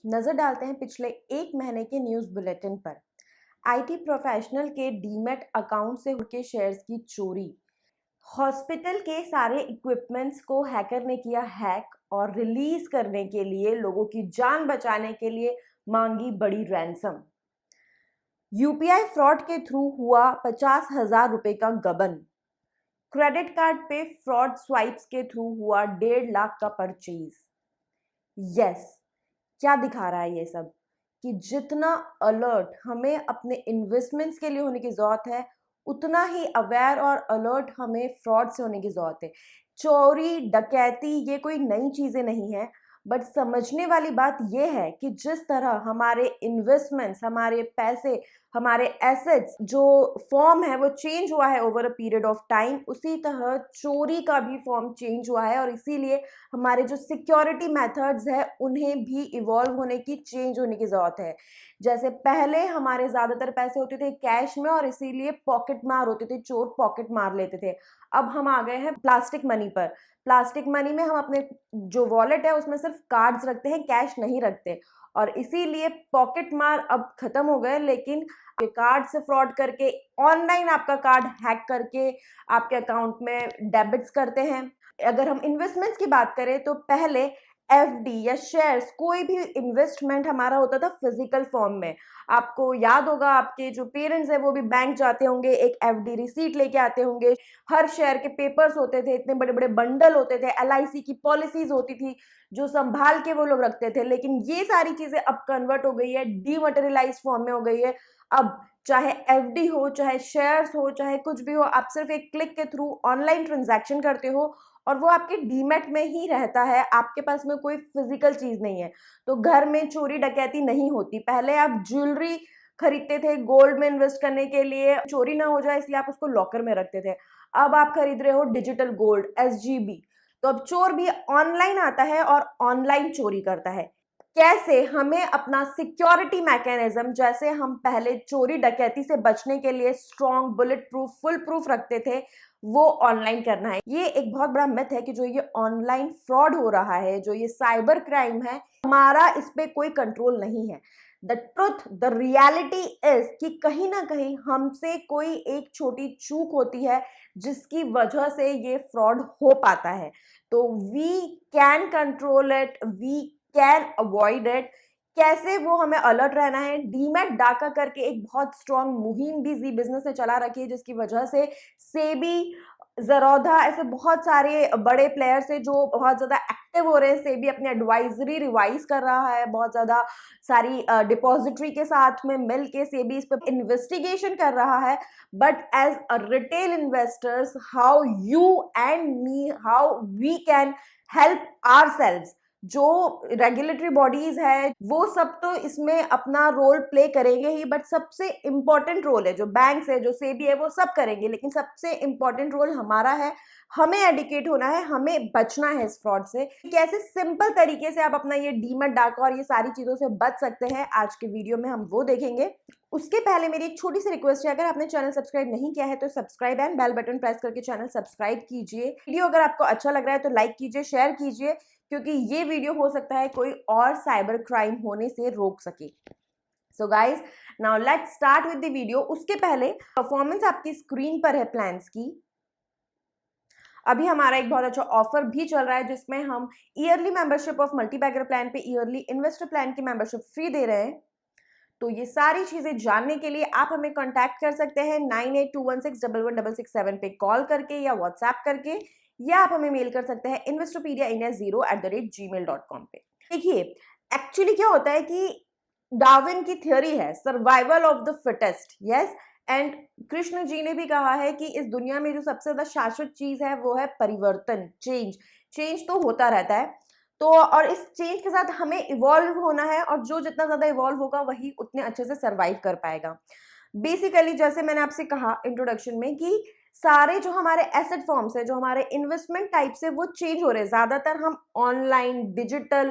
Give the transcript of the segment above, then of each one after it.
नजर डालते हैं पिछले एक महीने के न्यूज बुलेटिन पर। आईटी प्रोफेशनल के डीमैट अकाउंट से उनके शेयर्स की चोरी, हॉस्पिटल के सारे इक्विपमेंट्स को हैकर ने किया हैक और रिलीज करने के लिए लोगों की जान बचाने के लिए मांगी बड़ी रैंसम। यूपीआई फ्रॉड के थ्रू हुआ 50,000 रुपए का गबन। क्रेडिट कार्ड पे फ्रॉड स्वाइप्स के थ्रू हुआ 1.5 लाख का परचेज। यस, क्या दिखा रहा है ये सब कि जितना अलर्ट हमें अपने इन्वेस्टमेंट्स के लिए होने की ज़रूरत है, उतना ही अवेयर और अलर्ट हमें फ्रॉड से होने की ज़रूरत है। चोरी डकैती ये कोई नई चीज़ें नहीं है, बट समझने वाली बात ये है कि जिस तरह हमारे इन्वेस्टमेंट्स, हमारे पैसे, हमारे एसेट्स जो फॉर्म है वो चेंज हुआ है over a period of time, उसी तरह चोरी का भी फॉर्म चेंज हुआ है और इसीलिए हमारे जो सिक्योरिटी मेथड्स है उन्हें भी इवॉल्व होने की, चेंज होने की ज़रूरत है। जैसे पहले हमारे ज़्यादातर पैसे होते थे कैश में और इसीलिए पॉकेट मार होते थे, चोर पॉकेट मार लेते थे। अब हम आ गए हैं प्लास्टिक मनी पर। प्लास्टिक मनी में हम अपने जो वॉलेट है उसमें सिर्फ कार्ड्स रखते हैं, कैश नहीं रखते और इसीलिए पॉकेट मार अब खत्म हो गए। लेकिन कार्ड से फ्रॉड करके, ऑनलाइन आपका कार्ड हैक करके आपके अकाउंट में डेबिट्स करते हैं। अगर हम इन्वेस्टमेंट्स की बात करें तो पहले एफडी या शेयर्स, कोई भी इन्वेस्टमेंट हमारा होता था फिजिकल फॉर्म में। आपको याद होगा, आपके जो पेरेंट्स हैं वो भी बैंक जाते होंगे, एक एफडी रिसीट लेके आते होंगे। हर शेयर के पेपर्स होते थे, इतने बड़े बड़े बंडल होते थे, एलआईसी की पॉलिसीज होती थी जो संभाल के वो लोग रखते थे। लेकिन ये सारी चीजें अब कन्वर्ट हो गई है, डीमटेरियलाइज फॉर्म में हो गई है। अब चाहे एफडी हो, चाहे शेयर्स हो, चाहे कुछ भी हो, आप सिर्फ एक क्लिक के थ्रू ऑनलाइन ट्रांजैक्शन करते हो और वो आपके डीमैट में ही रहता है, आपके पास में कोई फिजिकल चीज नहीं है। तो घर में चोरी डकैती नहीं होती। पहले आप ज्वेलरी खरीदते थे गोल्ड में इन्वेस्ट करने के लिए, चोरी ना हो जाए इसलिए आप उसको लॉकर में रखते थे। अब आप खरीद रहे हो डिजिटल गोल्ड, एसजीबी। तो अब चोर भी ऑनलाइन आता है और ऑनलाइन चोरी करता है। कैसे हमें अपना सिक्योरिटी मैकेनिज्म, जैसे हम पहले चोरी डकैती से बचने के लिए strong, bullet proof, full proof रखते थे, वो ऑनलाइन करना है। ये एक बहुत बड़ा मिथ है कि जो ये ऑनलाइन फ्रॉड हो रहा है, जो ये साइबर क्राइम है, हमारा इस पे कोई कंट्रोल नहीं है। The truth, the reality is कि कहीं ना कहीं हमसे कोई एक छोटी चूक होती है जिसकी वजह से ये फ्रॉड हो पाता है। तो we can control it, we can avoid it. कैसे वो हमें अलर्ट रहना है? डीमैट डाका करके एक बहुत स्ट्रॉन्ग मुहिम भी जी बिजनेस ने चला रखी है, जिसकी वजह से सेबी, ज़रोधा, ऐसे बहुत सारे बड़े प्लेयर्स है जो बहुत ज्यादा एक्टिव हो रहे हैं। सेबी अपनी एडवाइजरी रिवाइज कर रहा है, बहुत ज्यादा सारी डिपॉजिटरी के साथ में मिल के सेबी इस पे इन्वेस्टिगेशन कर रहा है। But as a retail investors, how you and me, how we can help ourselves, जो रेगुलेटरी बॉडीज है वो सब तो इसमें अपना रोल प्ले करेंगे ही, बट सबसे इंपॉर्टेंट रोल है जो बैंक्स है, जो सेबी है, वो सब करेंगे। लेकिन सबसे इंपॉर्टेंट रोल हमारा है, हमें एडुकेट होना है, हमें बचना है इस फ्रॉड से। कैसे सिंपल तरीके से आप अपना ये डीमैट डाका और ये सारी चीजों से बच सकते हैं, आज के वीडियो में हम वो देखेंगे। उसके पहले मेरी एक छोटी सी रिक्वेस्ट है, अगर आपने चैनल सब्सक्राइब नहीं किया है तो subscribe and bell button press करके चैनल सब्सक्राइब कीजिए। वीडियो अगर आपको अच्छा लग रहा है तो लाइक कीजिए, शेयर कीजिए, क्योंकि ये वीडियो हो सकता है कोई और साइबर क्राइम होने से रोक सके। So guys, now let's start with the video. उसके पहले परफॉर्मेंस आपकी स्क्रीन पर है प्लान्स की। अभी हमारा एक बहुत अच्छा ऑफर भी चल रहा है जिसमें हम yearly membership of multibagger plan पे ईयरली इन्वेस्टर प्लान की मेंबरशिप फ्री दे रहे हैं। तो ये सारी चीजें जानने के लिए आप हमें कांटेक्ट कर सकते हैं 9821611667 पे कॉल करके या व्हाट्सएप करके, या आप हमें मेल कर सकते हैं investopedia@gmail.com पे। देखिए, एक्चुअली क्या होता है कि डार्विन की थ्योरी है survival of the fittest. Yes, and Krishna ji ने भी कहा है कि इस दुनिया में जो सबसे ज्यादा शाश्वत चीज है वो है परिवर्तन, चेंज। चेंज तो होता रहता है, तो और इस चेंज के साथ हमें इवॉल्व होना है और जो जितना ज्यादा इवॉल्व होगा वही उतने अच्छे से सरवाइव कर पाएगा। बेसिकली जैसे मैंने आपसे कहा इंट्रोडक्शन में कि सारे जो हमारे एसेट फॉर्म्स है, जो हमारे इन्वेस्टमेंट टाइप्स है, वो चेंज हो रहे हैं। ज्यादातर हम ऑनलाइन डिजिटल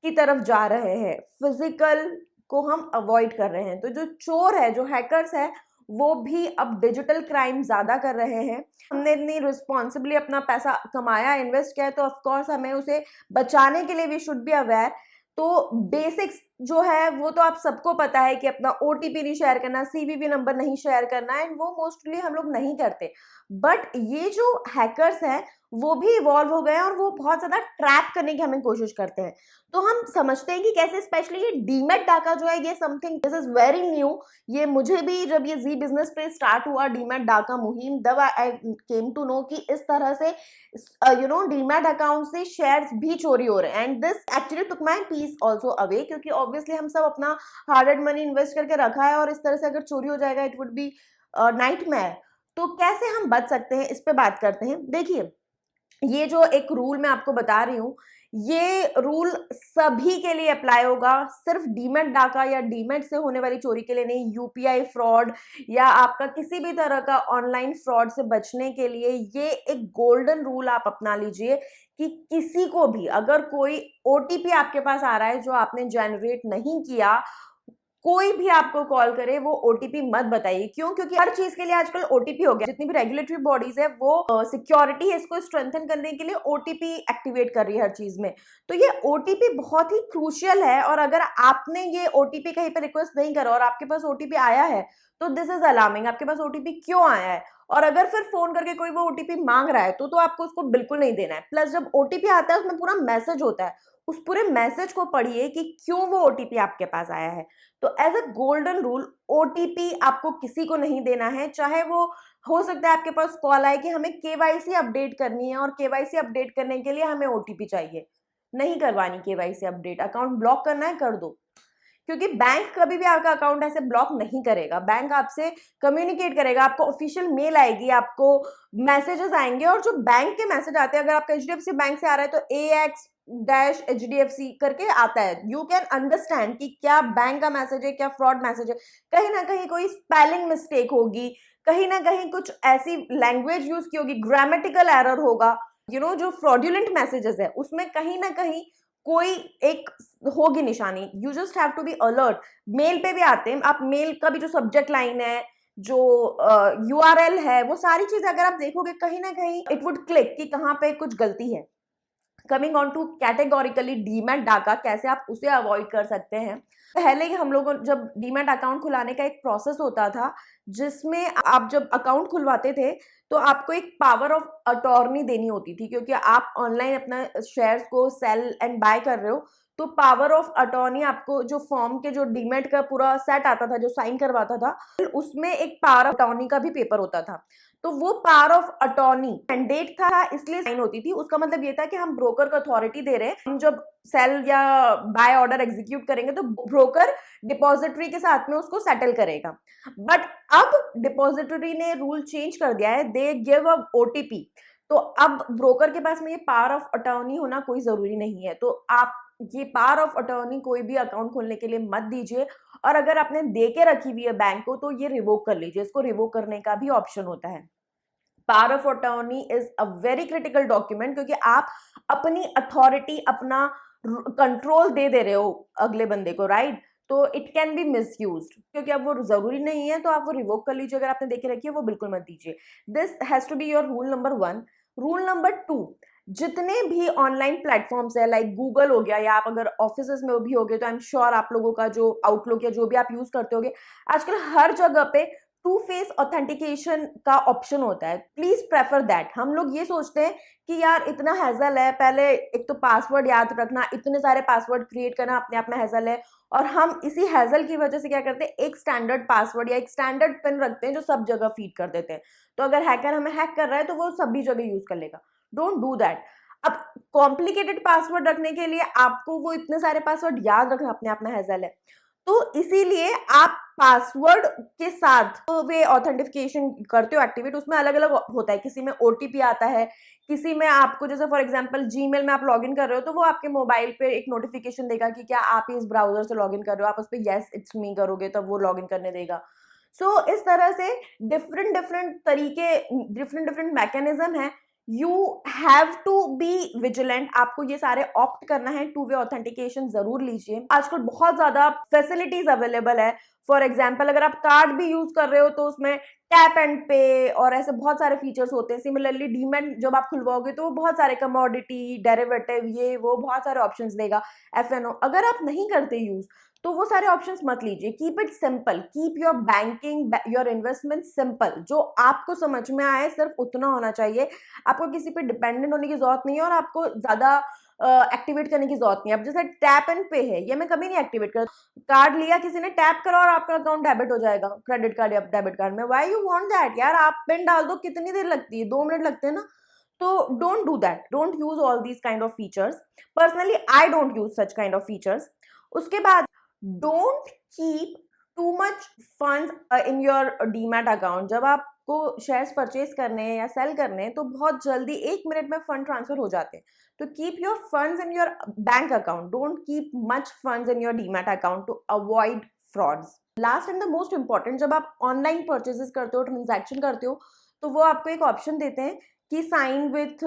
की तरफ जा रहे हैं, फिजिकल को हम अवॉइड कर रहे हैं। तो जो चोर है, जो हैकर्स है, वो भी अब डिजिटल क्राइम ज्यादा कर रहे हैं। हमने इतनी रिस्पॉन्सिबली अपना पैसा कमाया, इन्वेस्ट किया है, तो ऑफकोर्स हमें उसे बचाने के लिए वी शुड बी अवेयर। तो बेसिक्स जो है वो तो आप सबको पता है कि अपना ओटीपी नहीं शेयर करना, सीवीवी नंबर नहीं शेयर करना, एंड वो मोस्टली हम लोग नहीं करते। बट ये जो हैकर्स हैं वो भी इवॉल्व हो गए हैं और वो बहुत ज्यादा ट्रैप करने की हमें कोशिश करते हैं। तो हम समझते हैं कि कैसे, स्पेशली ये डीमैट डाका जो है, ये something this is very new. ये मुझे भी जब ये जी बिजनेस पे स्टार्ट हुआ डीमैट डाका मुहिम, तब आई केम टू नो कि इस तरह से डीमैट अकाउंट से शेयर्स भी चोरी हो रहे हैं, and this actually took my peace also away, क्योंकि ऑब्वियसली हम सब अपना हार्ड एंड मनी इन्वेस्ट करके रखा है और इस तरह से अगर चोरी हो जाएगा इट वुड बी नाइटमेयर। तो कैसे हम बच सकते हैं, इस पे बात करते हैं। देखिए, ये जो एक रूल मैं आपको बता रही हूँ, ये रूल सभी के लिए अप्लाई होगा, सिर्फ डीमैट डाका या डीमैट से होने वाली चोरी के लिए नहीं। यूपीआई फ्रॉड या आपका किसी भी तरह का ऑनलाइन फ्रॉड से बचने के लिए ये एक गोल्डन रूल आप अपना लीजिए कि किसी को भी अगर कोई ओटीपी आपके पास आ रहा है जो आपने जनरेट नहीं किया, कोई भी आपको कॉल करे वो ओटीपी मत बताइए। क्यों? क्योंकि हर चीज के लिए आजकल ओटीपी हो गया। जितनी भी रेगुलेटरी बॉडीज है वो सिक्योरिटी है इसको स्ट्रेंथन करने के लिए ओटीपी एक्टिवेट कर रही है हर चीज में। तो ये ओटीपी बहुत ही क्रूशियल है, और अगर आपने ये ओटीपी कहीं पे रिक्वेस्ट नहीं करा और आपके पास ओटीपी आया है तो दिस इज अलार्मिंग। आपके पास ओटीपी क्यों आया है? और अगर फिर फोन करके कोई वो ओटीपी मांग रहा है तो आपको उसको बिल्कुल नहीं देना है। प्लस जब ओटीपी आता है उसमें पूरा मैसेज होता है, उस पूरे मैसेज को पढ़िए कि क्यों वो ओटीपी आपके पास आया है। तो as a golden rule, OTP आपको किसी को नहीं देना है। चाहे वो हो सकता है आपके पास कॉल आए कि हमें केवाईसी अपडेट करनी है और केवाईसी अपडेट करने के लिए हमें ओटीपी चाहिए, नहीं करवानी केवाईसी अपडेट। अकाउंट ब्लॉक करना है, कर दो, क्योंकि बैंक कभी भी आपका अकाउंट ऐसे ब्लॉक नहीं करेगा। बैंक आपसे कम्युनिकेट करेगा, आपको ऑफिशियल मेल आएगी, आपको मैसेजेस आएंगे, और जो बैंक के मैसेज आते हैं, अगर आपका एचडीएफसी बैंक से आ रहा है तो AX डैश HDFC करके आता है। यू कैन अंडरस्टैंड कि क्या बैंक का मैसेज है, क्या फ्रॉड मैसेज है। कहीं ना कहीं कोई स्पेलिंग मिस्टेक होगी, कहीं ना कहीं कुछ ऐसी लैंग्वेज यूज की होगी, ग्रामेटिकल एरर होगा। जो फ्रॉड्यूलेंट मैसेजेस है उसमें कहीं ना कहीं कोई एक होगी निशानी। You just have to be alert. Mail पे भी आते हैं, आप मेल का भी जो सब्जेक्ट लाइन है, जो URL है, वो सारी चीजें अगर आप देखोगे कहीं ना कहीं इट वुड क्लिक कि कहाँ पे कुछ गलती है। Coming on to categorically demat डाका, कैसे आप उसे अवॉइड कर सकते हैं। पहले ही हम लोग जब डीमैट अकाउंट खुलाने का एक प्रोसेस होता था, जिसमें आप जब अकाउंट खुलवाते थे तो आपको एक पावर ऑफ अटॉर्नी देनी होती थी, क्योंकि आप ऑनलाइन अपना शेयर्स को सेल एंड बाय कर रहे हो। तो पावर ऑफ अटॉर्नी आपको जो फॉर्म के जो डीमैट का पूरा सेट आता था जो साइन करवाता था, उसमें एक पावर ऑफ अटॉर्नी का भी पेपर होता था। तो वो पावर ऑफ अटॉर्नी मैंडेट था, इसलिए साइन होती थी। उसका मतलब ये था कि हम ब्रोकर को अथॉरिटी दे रहे हैं, हम जब सेल या बाय ऑर्डर एग्जीक्यूट करेंगे तो ब्रोकर डिपॉजिटरी के साथ में उसको सेटल करेगा। बट अब डिपॉजिटरी ने रूल चेंज कर दिया है, दे गिव अ ओटीपी। तो अब ब्रोकर के पास में ये पावर ऑफ अटॉर्नी होना कोई जरूरी नहीं है। तो आप ये पावर ऑफ अटॉर्नी कोई भी अकाउंट खोलने के लिए मत दीजिए, और अगर आपने दे के रखी हुई है बैंक को तो ये रिवोक कर लीजिए। इसको रिवोक करने का भी ऑप्शन होता है। Power of attorney is a very critical document, क्योंकि आप अपनी अथॉरिटी, अपना कंट्रोल दे रहे हो अगले बंदे को, राइट? तो इट कैन बी मिसयूज्ड, क्योंकि अब वो जरूरी नहीं है, तो आप वो रिवोक कर लीजिए। अगर आपने देखे रखी है वो बिल्कुल मत दीजिए। This has to be your rule number 1। Rule number 2, जितने भी ऑनलाइन प्लेटफॉर्म्स है, लाइक गूगल हो गया, या आप अगर ऑफिस में भी होगे तो आई एम श्योर आप लोगों का जो आउटलुक या जो भी आप यूज करते होगे, आजकल हर जगह पे टू फेस ऑथेंटिकेशन का ऑप्शन होता है। Please prefer that. हम लोग ये सोचते हैं कि यार इतना हैजल है, पहले एक तो पासवर्ड याद रखना, इतने सारे पासवर्ड क्रिएट करना अपने आप में हैजल है, और हम इसी हैजल की वजह से क्या करते हैं, एक स्टैंडर्ड पासवर्ड या एक स्टैंडर्ड पिन रखते हैं जो सब जगह फीड कर देते हैं। तो अगर हैकर हमें हैक कर रहा है तो वो सभी जगह यूज कर लेगा। Don't do that. अब कॉम्प्लिकेटेड पासवर्ड रखने के लिए आपको वो इतने सारे पासवर्ड याद रखना अपने आप में हैजल है। तो इसीलिए आप पासवर्ड के साथ वे ऑथेंटिफिकेशन करते हो एक्टिवेट, उसमें अलग अलग होता है। किसी में ओटीपी आता है, किसी में आपको, जैसे फॉर एग्जांपल जीमेल में आप लॉगिन कर रहे हो तो वो आपके मोबाइल पे एक नोटिफिकेशन देगा कि क्या आप इस ब्राउजर से लॉगिन कर रहे हो, आप उस पर येस इट्स मी करोगे तब वो लॉगिन करने देगा। सो इस तरह से डिफरेंट डिफरेंट तरीके, डिफरेंट डिफरेंट मैकेनिज्म है। You have to be vigilant. आपको ये सारे ऑप्ट करना है। टू वे ऑथेंटिकेशन जरूर लीजिए। आजकल बहुत ज्यादा फैसिलिटीज अवेलेबल है फॉर एग्जाम्पल अगर आप कार्ड भी यूज कर रहे हो तो उसमें टैप एंड पे और ऐसे बहुत सारे फीचर्स होते हैं। सिमिलरली डीमैट जब आप खुलवाओगे तो वो बहुत सारे कमोडिटी डेरिवेटिव ये वो बहुत सारे ऑप्शंस देगा, एफएनओ। अगर आप नहीं करते यूज तो वो सारे ऑप्शंस मत लीजिए। Keep it simple, keep your banking your investment simple. जो आपको समझ में आए सिर्फ उतना होना चाहिए। आपको किसी पे डिपेंडेंट होने की जरूरत नहीं है और आपको ज्यादा एक्टिवेट करने की जरूरत नहीं है। अब जैसे टैप एंड पे है, ये मैं कभी नहीं एक्टिवेट कर। कार्ड लिया किसी ने, टैप करो और आपका अकाउंट डेबिट हो जाएगा क्रेडिट कार्ड या डेबिट कार्ड में। व्हाई यू वांट दैट यार? आप पिन डाल दो, कितनी देर लगती है, 2 मिनट लगते हैं ना। तो don't do that, don't use all these kind of features. Personally I don't use such kind of features. उसके बाद don't keep too much funds in your demat account. जब आपको शेयर्स परचेज करने हैं या सेल करने हैं तो बहुत जल्दी 1 मिनट में फंड ट्रांसफर हो जाते हैं। तो keep your funds in your bank account, don't keep much funds in your demat account to avoid frauds. Last and the most important, जब आप ऑनलाइन परचेजेस करते हो, ट्रांजैक्शन करते हो, तो वो आपको एक ऑप्शन देते हैं कि sign with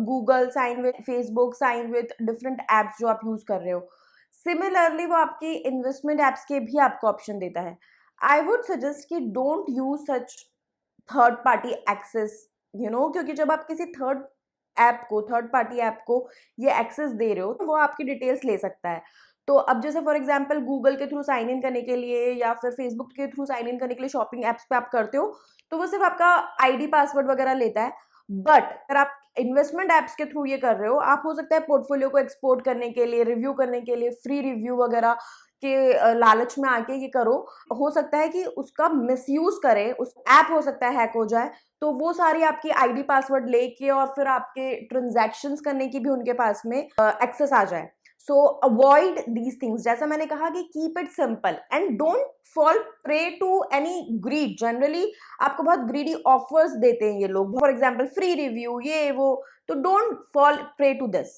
Google, sign with Facebook, sign with different apps जो आप यूज कर रहे हो। सिमिलरली वो आपकी इन्वेस्टमेंट एप्स के भी आपको ऑप्शन देता है। आई वुड सजेस्ट कि don't use such third party access, क्योंकि जब आप किसी थर्ड पार्टी ऐप को ये एक्सेस दे रहे हो तो वो आपकी डिटेल्स ले सकता है। तो अब जैसे फॉर एग्जांपल गूगल के थ्रू साइन इन करने के लिए या फिर फेसबुक के थ्रू साइन इन करने के लिए शॉपिंग एप्स पे आप करते हो तो वो सिर्फ आपका आईडी पासवर्ड वगैरह लेता है। बट अगर आप इन्वेस्टमेंट एप्स के थ्रू ये कर रहे हो, आप हो सकता है पोर्टफोलियो को एक्सपोर्ट करने के लिए, रिव्यू करने के लिए, फ्री रिव्यू वगैरह के लालच में आके ये करो। हो सकता है कि उसका मिसयूज करे, उस ऐप हो सकता है हैक हो जाए, तो वो सारी आपकी आईडी पासवर्ड लेके और फिर आपके ट्रांजैक्शंस करने की भी उनके पास में एक्सेस आ जाए। So avoid these things. जैसा मैंने कहा कि keep it simple and don't fall prey to any greed. Generally आपको बहुत ग्रीडी ऑफर्स देते हैं ये लोग, फॉर एग्जाम्पल फ्री रिव्यू ये वो, तो don't fall prey to this.